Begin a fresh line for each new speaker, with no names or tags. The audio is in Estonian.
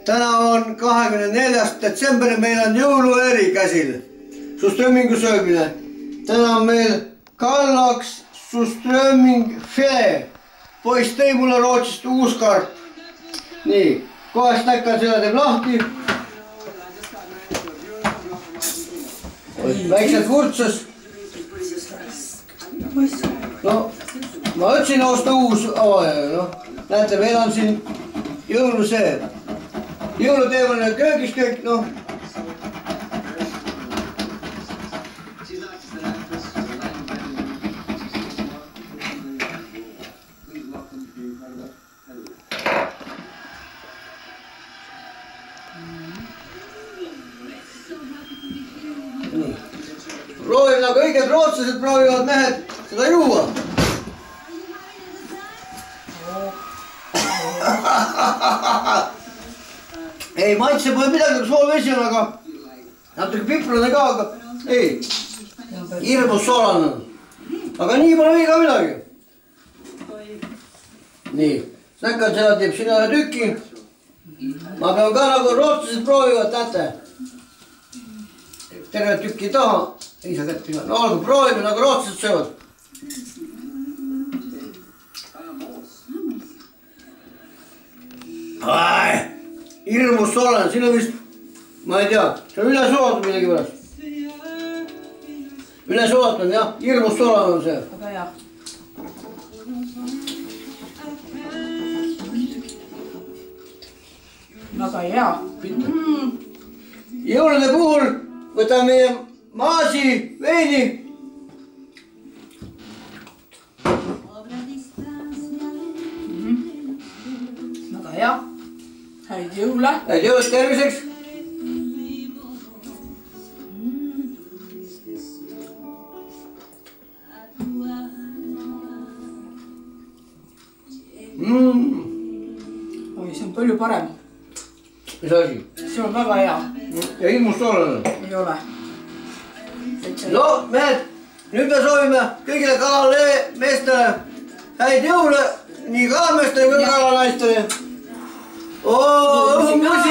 Täna on 24. detsember, meil on jõulueri käsil. Surströmmingu söömine. Täna on meil kallaks surströmming filet. Poiss tõi mulle Rootsist uus karp. Nii, kohe stäkkan selle teeb lahti. Väikselt vurtses. No, ma ütlesin osta uus avaja. No, näete, meil on siin jõulusee. Jõuluteemal on köögis kõik, noh. Proovime nagu õiged rootslased proovivad mehed seda juua. Ei, maitse pole midagi, soolvesi on, aga natuke piprane ka, aga ei, hirmus soolane on. Aga nii pole või ka midagi. Nii, snäkkan seda teeb sinna ühe tüki. Ma pean ka nagu rootslased proovivad, näete. Terve tükki taha. Ei saa kätt pina. No olgu, proovime nagu rootslased söövad. Hirmus soolane, siin on vist, ma ei tea, see on üle soolatud midagi pärast. Üle soolatud, jah, hirmus soolane on see.
Aga jah. Väga hea.
Jõulude puhul võtame meie maasi, veini.
Väga hea. Häid jõule.
Häid jõulud terviseks.
Oi, see on palju parem.
Mis asi?
See on väga hea.
Ja hirmus soolane.
Ei ole.
No, mehed, nüüd me soovime kõigile kalalee meestele häid jõule, nii kalameestele kui kalanaistele. Õhumusi!